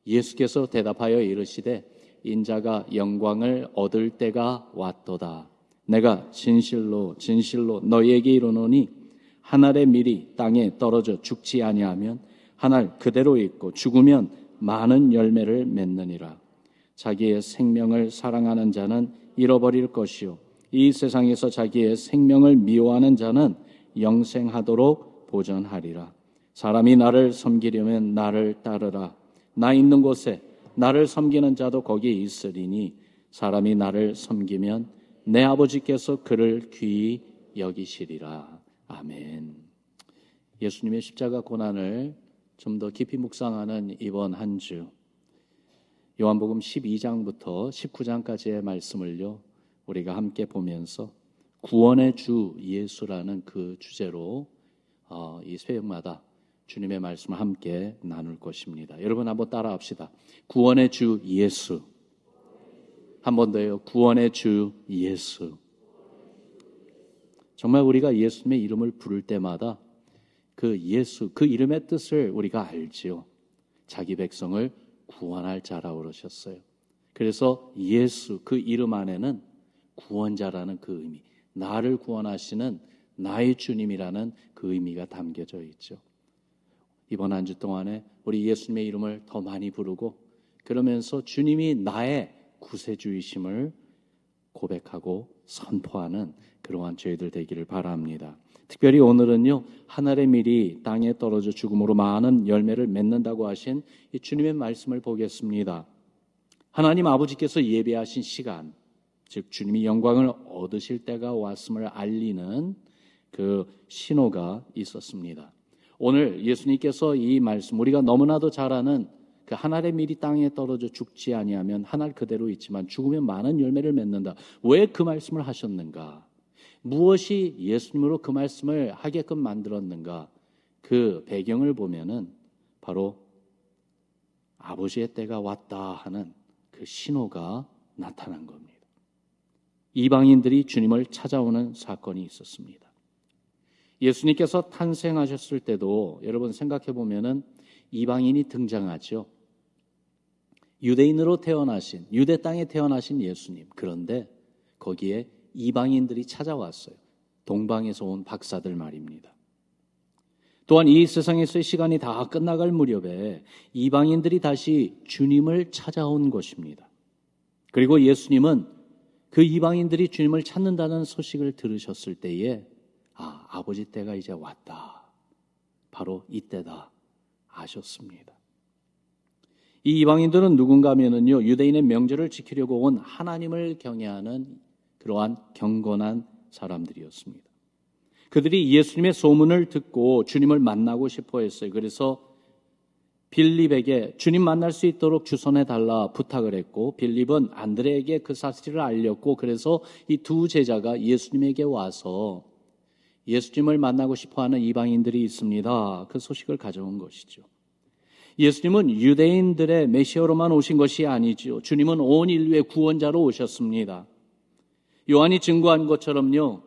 예수께서 대답하여 이르시되 인자가 영광을 얻을 때가 왔도다. 내가 진실로 진실로 너희에게 이르노니 한 알의 밀이 땅에 떨어져 죽지 아니하면 한 알 그대로 있고 죽으면 많은 열매를 맺느니라. 자기의 생명을 사랑하는 자는 잃어버릴 것이요 이 세상에서 자기의 생명을 미워하는 자는 영생하도록 보전하리라. 사람이 나를 섬기려면 나를 따르라. 나 있는 곳에 나를 섬기는 자도 거기에 있으리니 사람이 나를 섬기면 내 아버지께서 그를 귀히 여기시리라. 아멘. 예수님의 십자가 고난을 좀 더 깊이 묵상하는 이번 한 주, 요한복음 12장부터 19장까지의 말씀을요 우리가 함께 보면서 구원의 주 예수라는 그 주제로 이 새벽마다 주님의 말씀을 함께 나눌 것입니다. 여러분 한번 따라합시다. 구원의 주 예수. 한 번 더요. 구원의 주 예수. 정말 우리가 예수님의 이름을 부를 때마다 그 예수, 그 이름의 뜻을 우리가 알지요. 자기 백성을 구원할 자라고 그러셨어요. 그래서 예수, 그 이름 안에는 구원자라는 그 의미, 나를 구원하시는 나의 주님이라는 그 의미가 담겨져 있죠. 이번 한 주 동안에 우리 예수님의 이름을 더 많이 부르고 그러면서 주님이 나의 구세주이심을 고백하고 선포하는 그러한 저희들 되기를 바랍니다. 특별히 오늘은요 하늘의 밀이 땅에 떨어져 죽음으로 많은 열매를 맺는다고 하신 이 주님의 말씀을 보겠습니다. 하나님 아버지께서 예배하신 시간, 즉 주님이 영광을 얻으실 때가 왔음을 알리는 그 신호가 있었습니다. 오늘 예수님께서 이 말씀, 우리가 너무나도 잘 아는 그 한 알의 밀이 땅에 떨어져 죽지 아니하면 한 알 그대로 있지만 죽으면 많은 열매를 맺는다. 왜 그 말씀을 하셨는가? 무엇이 예수님으로 그 말씀을 하게끔 만들었는가? 그 배경을 보면은 바로 아버지의 때가 왔다 하는 그 신호가 나타난 겁니다. 이방인들이 주님을 찾아오는 사건이 있었습니다. 예수님께서 탄생하셨을 때도 여러분 생각해 보면은 이방인이 등장하죠. 유대인으로 태어나신, 유대 땅에 태어나신 예수님. 그런데 거기에 이방인들이 찾아왔어요. 동방에서 온 박사들 말입니다. 또한 이 세상에서의 시간이 다 끝나갈 무렵에 이방인들이 다시 주님을 찾아온 것입니다. 그리고 예수님은 그 이방인들이 주님을 찾는다는 소식을 들으셨을 때에 아버지 때가 이제 왔다. 바로 이때다 아셨습니다. 이 이방인들은 누군가 하면은요, 유대인의 명절을 지키려고 온 하나님을 경외하는 그러한 경건한 사람들이었습니다. 그들이 예수님의 소문을 듣고 주님을 만나고 싶어 했어요. 그래서 빌립에게 주님 만날 수 있도록 주선해 달라 부탁을 했고, 빌립은 안드레에게 그 사실을 알렸고, 그래서 이 두 제자가 예수님에게 와서 예수님을 만나고 싶어하는 이방인들이 있습니다. 그 소식을 가져온 것이죠. 예수님은 유대인들의 메시아로만 오신 것이 아니죠. 주님은 온 인류의 구원자로 오셨습니다. 요한이 증거한 것처럼요,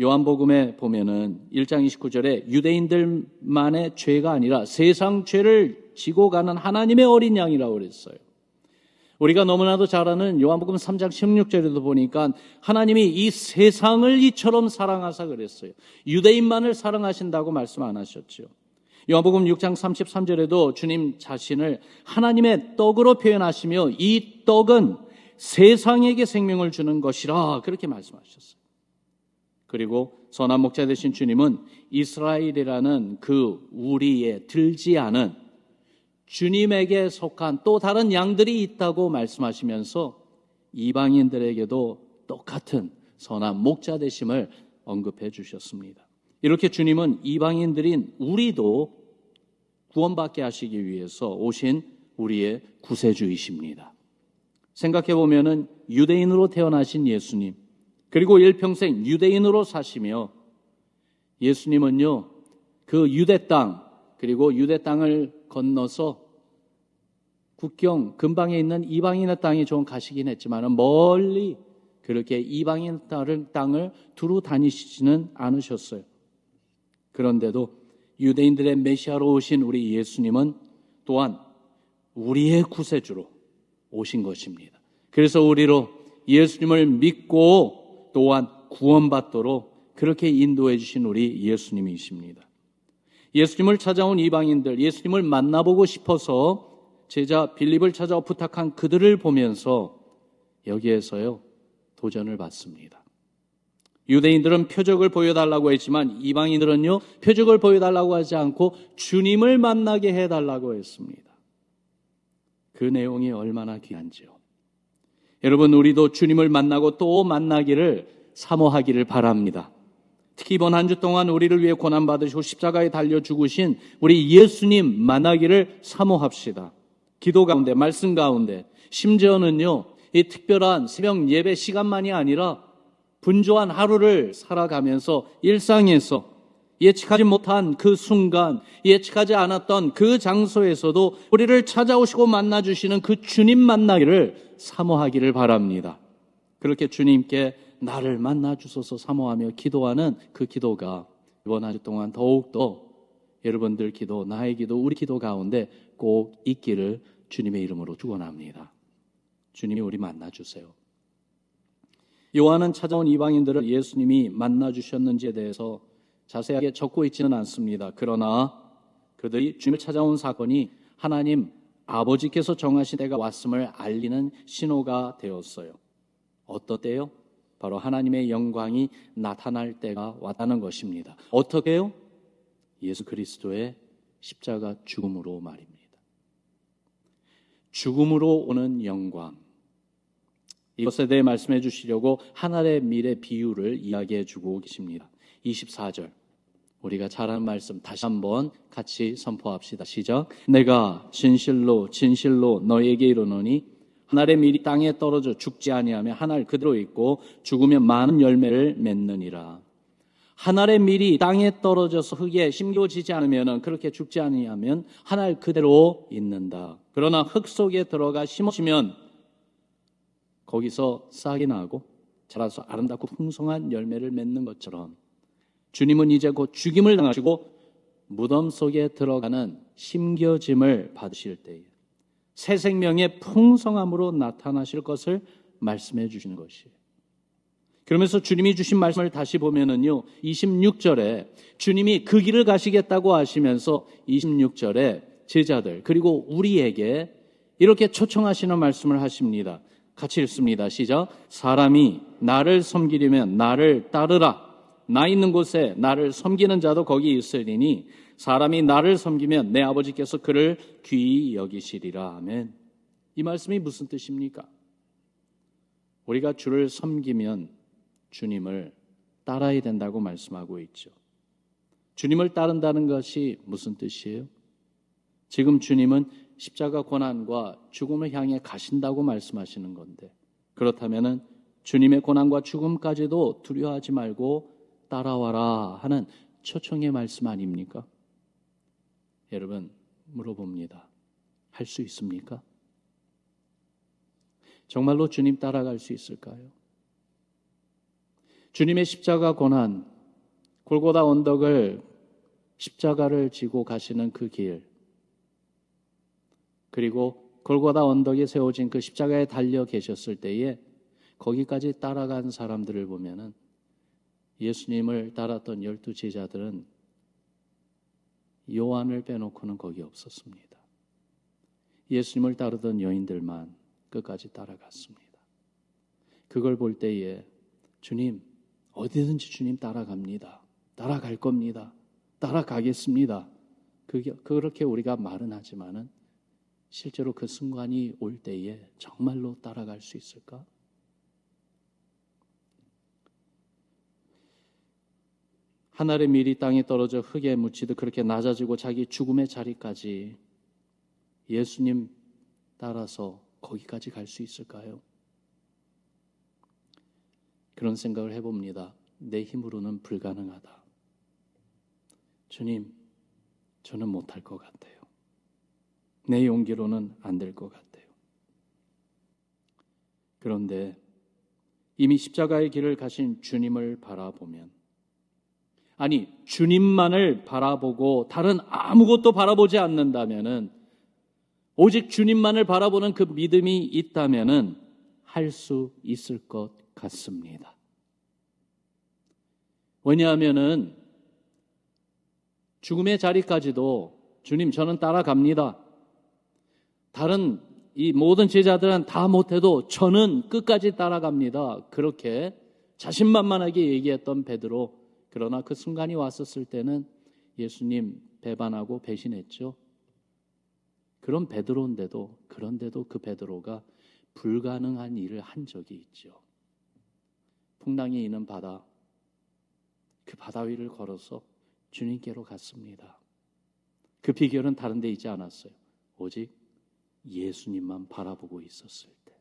요한복음에 보면은 1장 29절에 유대인들만의 죄가 아니라 세상 죄를 지고 가는 하나님의 어린 양이라고 그랬어요. 우리가 너무나도 잘 아는 요한복음 3장 16절에도 보니까 하나님이 이 세상을 이처럼 사랑하사 그랬어요. 유대인만을 사랑하신다고 말씀 안 하셨죠. 요한복음 6장 33절에도 주님 자신을 하나님의 떡으로 표현하시며 이 떡은 세상에게 생명을 주는 것이라 그렇게 말씀하셨어요. 그리고 선한 목자 되신 주님은 이스라엘이라는 그 우리에 들지 않은 주님에게 속한 또 다른 양들이 있다고 말씀하시면서 이방인들에게도 똑같은 선한 목자 되심을 언급해 주셨습니다. 이렇게 주님은 이방인들인 우리도 구원받게 하시기 위해서 오신 우리의 구세주이십니다. 생각해 보면은 유대인으로 태어나신 예수님, 그리고 일평생 유대인으로 사시며 예수님은요, 그 유대 땅, 그리고 유대 땅을 건너서 국경 근방에 있는 이방인의 땅에 좀 가시긴 했지만 멀리 그렇게 이방인 땅을 두루 다니시지는 않으셨어요. 그런데도 유대인들의 메시아로 오신 우리 예수님은 또한 우리의 구세주로 오신 것입니다. 그래서 우리로 예수님을 믿고 또한 구원받도록 그렇게 인도해 주신 우리 예수님이십니다. 예수님을 찾아온 이방인들, 예수님을 만나보고 싶어서 제자 빌립을 찾아 부탁한 그들을 보면서 여기에서요 도전을 받습니다. 유대인들은 표적을 보여달라고 했지만 이방인들은요 표적을 보여달라고 하지 않고 주님을 만나게 해달라고 했습니다. 그 내용이 얼마나 귀한지요. 여러분, 우리도 주님을 만나고 또 만나기를 사모하기를 바랍니다. 특히 이번 한 주 동안 우리를 위해 고난받으시고 십자가에 달려 죽으신 우리 예수님 만나기를 사모합시다. 기도 가운데, 말씀 가운데, 심지어는요 이 특별한 새벽 예배 시간만이 아니라 분주한 하루를 살아가면서 일상에서 예측하지 못한 그 순간, 예측하지 않았던 그 장소에서도 우리를 찾아오시고 만나주시는 그 주님 만나기를 사모하기를 바랍니다. 그렇게 주님께 나를 만나주소서 사모하며 기도하는 그 기도가 이번 한 주 동안 더욱더 여러분들 기도, 나의 기도, 우리 기도 가운데 꼭 있기를 주님의 이름으로 축원합니다. 주님이 우리 만나주세요. 요한은 찾아온 이방인들을 예수님이 만나주셨는지에 대해서 자세하게 적고 있지는 않습니다. 그러나 그들이 주님을 찾아온 사건이 하나님 아버지께서 정하신 때가 왔음을 알리는 신호가 되었어요. 어떤 때요? 바로 하나님의 영광이 나타날 때가 왔다는 것입니다. 어떻게요? 예수 그리스도의 십자가 죽음으로 말입니다. 죽음으로 오는 영광. 이것에 대해 말씀해 주시려고 하늘의 미래 비유를 이야기해 주고 계십니다. 24절 우리가 잘 아는 말씀 다시 한번 같이 선포합시다. 시작. 내가 진실로 진실로 너에게 이르노니 하늘의 밀이 땅에 떨어져 죽지 아니하며 하늘 그대로 있고 죽으면 많은 열매를 맺느니라. 하늘의 밀이 땅에 떨어져서 흙에 심겨지지 않으면 그렇게 죽지 아니하면 하늘 그대로 있는다. 그러나 흙 속에 들어가 심어지면 거기서 싹이 나고 자라서 아름답고 풍성한 열매를 맺는 것처럼 주님은 이제 곧 죽임을 당하시고 무덤 속에 들어가는 심겨짐을 받으실 때에 새 생명의 풍성함으로 나타나실 것을 말씀해 주시는 것이에요. 그러면서 주님이 주신 말씀을 다시 보면은요 26절에 주님이 그 길을 가시겠다고 하시면서 26절에 제자들 그리고 우리에게 이렇게 초청하시는 말씀을 하십니다. 같이 읽습니다. 시작. 사람이 나를 섬기려면 나를 따르라. 나 있는 곳에 나를 섬기는 자도 거기 있으리니 사람이 나를 섬기면 내 아버지께서 그를 귀히 여기시리라. 아멘. 이 말씀이 무슨 뜻입니까? 우리가 주를 섬기면 주님을 따라야 된다고 말씀하고 있죠. 주님을 따른다는 것이 무슨 뜻이에요? 지금 주님은 십자가 고난과 죽음을 향해 가신다고 말씀하시는 건데 그렇다면 주님의 고난과 죽음까지도 두려워하지 말고 따라와라 하는 초청의 말씀 아닙니까? 여러분 물어봅니다. 할 수 있습니까? 정말로 주님 따라갈 수 있을까요? 주님의 십자가 고난, 골고다 언덕을 십자가를 지고 가시는 그 길, 그리고 골고다 언덕에 세워진 그 십자가에 달려 계셨을 때에 거기까지 따라간 사람들을 보면은 예수님을 따랐던 12 제자들은 요한을 빼놓고는 거기 없었습니다. 예수님을 따르던 여인들만 끝까지 따라갔습니다. 그걸 볼 때에 주님, 어디든지 주님 따라갑니다. 따라갈 겁니다. 따라가겠습니다. 그렇게 우리가 말은 하지만은 실제로 그 순간이 올 때에 정말로 따라갈 수 있을까? 하늘의 밀이 땅에 떨어져 흙에 묻히듯 그렇게 낮아지고 자기 죽음의 자리까지 예수님 따라서 거기까지 갈 수 있을까요? 그런 생각을 해봅니다. 내 힘으로는 불가능하다. 주님, 저는 못할 것 같아요. 내 용기로는 안 될 것 같아요. 그런데 이미 십자가의 길을 가신 주님을 바라보면, 아니 주님만을 바라보고 다른 아무것도 바라보지 않는다면은 오직 주님만을 바라보는 그 믿음이 있다면은 할 수 있을 것 같습니다. 왜냐하면은 죽음의 자리까지도 주님 저는 따라갑니다. 다른 이 모든 제자들은 다 못해도 저는 끝까지 따라갑니다. 그렇게 자신만만하게 얘기했던 베드로. 그러나 그 순간이 왔었을 때는 예수님 배반하고 배신했죠. 그런데도 그 베드로가 불가능한 일을 한 적이 있죠. 풍랑이 있는 바다, 그 바다 위를 걸어서 주님께로 갔습니다. 그 비결은 다른 데 있지 않았어요. 오직 예수님만 바라보고 있었을 때.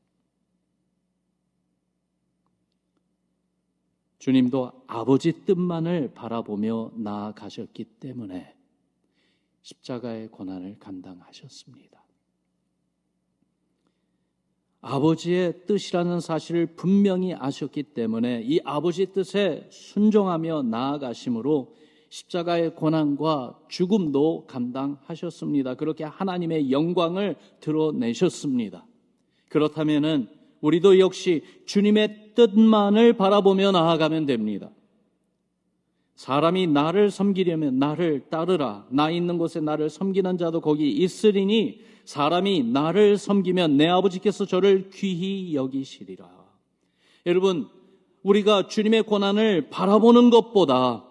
주님도 아버지 뜻만을 바라보며 나아가셨기 때문에 십자가의 고난을 감당하셨습니다. 아버지의 뜻이라는 사실을 분명히 아셨기 때문에 이 아버지 뜻에 순종하며 나아가심으로 십자가의 고난과 죽음도 감당하셨습니다. 그렇게 하나님의 영광을 드러내셨습니다. 그렇다면은 우리도 역시 주님의 뜻만을 바라보며 나아가면 됩니다. 사람이 나를 섬기려면 나를 따르라. 나 있는 곳에 나를 섬기는 자도 거기 있으리니 사람이 나를 섬기면 내 아버지께서 저를 귀히 여기시리라. 여러분, 우리가 주님의 고난을 바라보는 것보다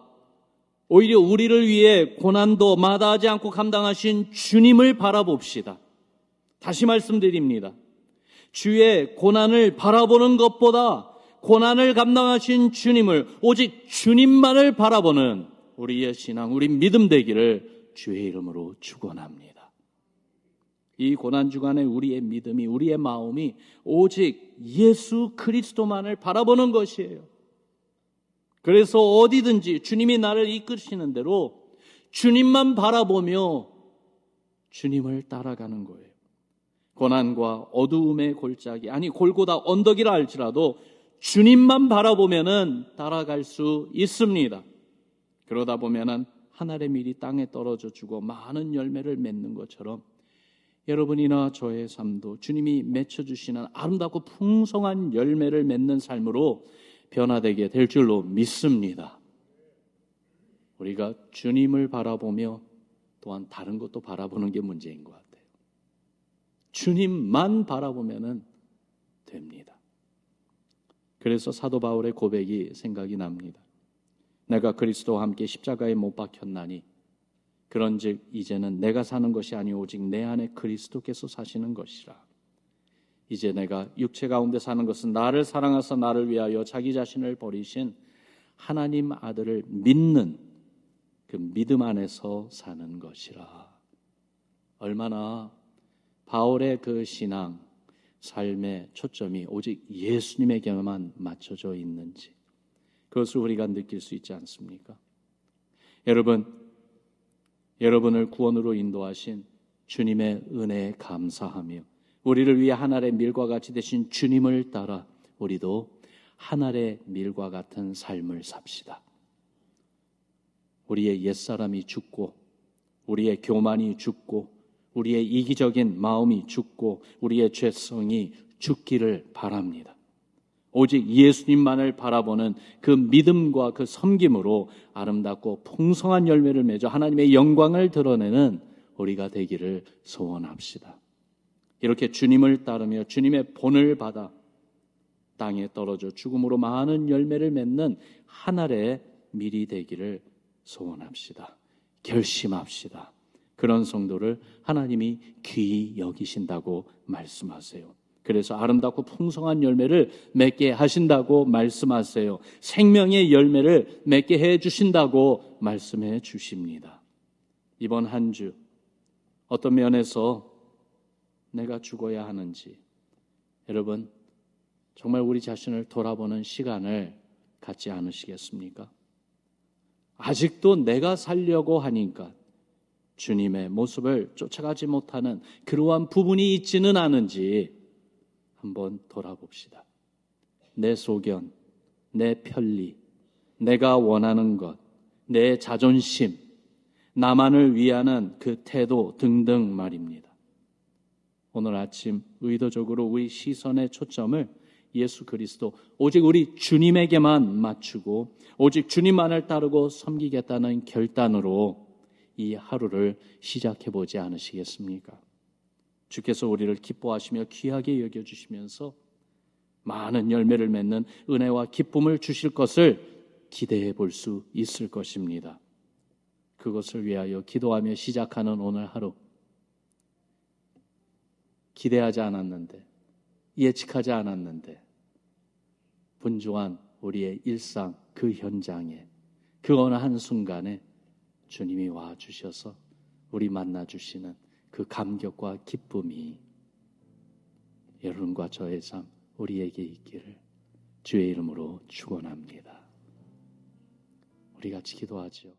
오히려 우리를 위해 고난도 마다하지 않고 감당하신 주님을 바라봅시다. 다시 말씀드립니다. 주의 고난을 바라보는 것보다 고난을 감당하신 주님을, 오직 주님만을 바라보는 우리의 신앙, 우리 믿음 되기를 주의 이름으로 축원합니다. 이 고난 주간에 우리의 믿음이, 우리의 마음이 오직 예수 그리스도만을 바라보는 것이에요. 그래서 어디든지 주님이 나를 이끄시는 대로 주님만 바라보며 주님을 따라가는 거예요. 고난과 어두움의 골짜기, 아니 골고다 언덕이라 할지라도 주님만 바라보면은 따라갈 수 있습니다. 그러다 보면은 하늘의 밀이 땅에 떨어져 주고 많은 열매를 맺는 것처럼 여러분이나 저의 삶도 주님이 맺혀주시는 아름답고 풍성한 열매를 맺는 삶으로 변화되게 될 줄로 믿습니다. 우리가 주님을 바라보며 또한 다른 것도 바라보는 게 문제인 것 같아요. 주님만 바라보면 됩니다. 그래서 사도 바울의 고백이 생각이 납니다. 내가 그리스도와 함께 십자가에 못 박혔나니 그런즉 이제는 내가 사는 것이 아니 오직 내 안에 그리스도께서 사시는 것이라. 이제 내가 육체 가운데 사는 것은 나를 사랑하사 나를 위하여 자기 자신을 버리신 하나님 아들을 믿는 그 믿음 안에서 사는 것이라. 얼마나 바울의 그 신앙, 삶의 초점이 오직 예수님에게만 맞춰져 있는지 그것을 우리가 느낄 수 있지 않습니까? 여러분을 구원으로 인도하신 주님의 은혜에 감사하며 우리를 위해 하늘의 밀과 같이 되신 주님을 따라 우리도 하늘의 밀과 같은 삶을 삽시다. 우리의 옛사람이 죽고 우리의 교만이 죽고 우리의 이기적인 마음이 죽고 우리의 죄성이 죽기를 바랍니다. 오직 예수님만을 바라보는 그 믿음과 그 섬김으로 아름답고 풍성한 열매를 맺어 하나님의 영광을 드러내는 우리가 되기를 소원합시다. 이렇게 주님을 따르며 주님의 본을 받아 땅에 떨어져 죽음으로 많은 열매를 맺는 하늘의 밀이 되기를 소원합시다. 결심합시다. 그런 성도를 하나님이 귀히 여기신다고 말씀하세요. 그래서 아름답고 풍성한 열매를 맺게 하신다고 말씀하세요. 생명의 열매를 맺게 해주신다고 말씀해 주십니다. 이번 한 주 어떤 면에서 내가 죽어야 하는지 여러분 정말 우리 자신을 돌아보는 시간을 갖지 않으시겠습니까? 아직도 내가 살려고 하니까 주님의 모습을 쫓아가지 못하는 그러한 부분이 있지는 않은지 한번 돌아봅시다. 내 소견, 내 편리, 내가 원하는 것, 내 자존심, 나만을 위하는 그 태도 등등 말입니다. 오늘 아침 의도적으로 우리 시선의 초점을 예수 그리스도 오직 우리 주님에게만 맞추고 오직 주님만을 따르고 섬기겠다는 결단으로 이 하루를 시작해 보지 않으시겠습니까? 주께서 우리를 기뻐하시며 귀하게 여겨주시면서 많은 열매를 맺는 은혜와 기쁨을 주실 것을 기대해 볼 수 있을 것입니다. 그것을 위하여 기도하며 시작하는 오늘 하루, 기대하지 않았는데, 예측하지 않았는데 분주한 우리의 일상 그 현장에 그 어느 한순간에 주님이 와주셔서 우리 만나주시는 그 감격과 기쁨이 여러분과 저의 삶, 우리에게 있기를 주의 이름으로 축원합니다. 우리 같이 기도하죠.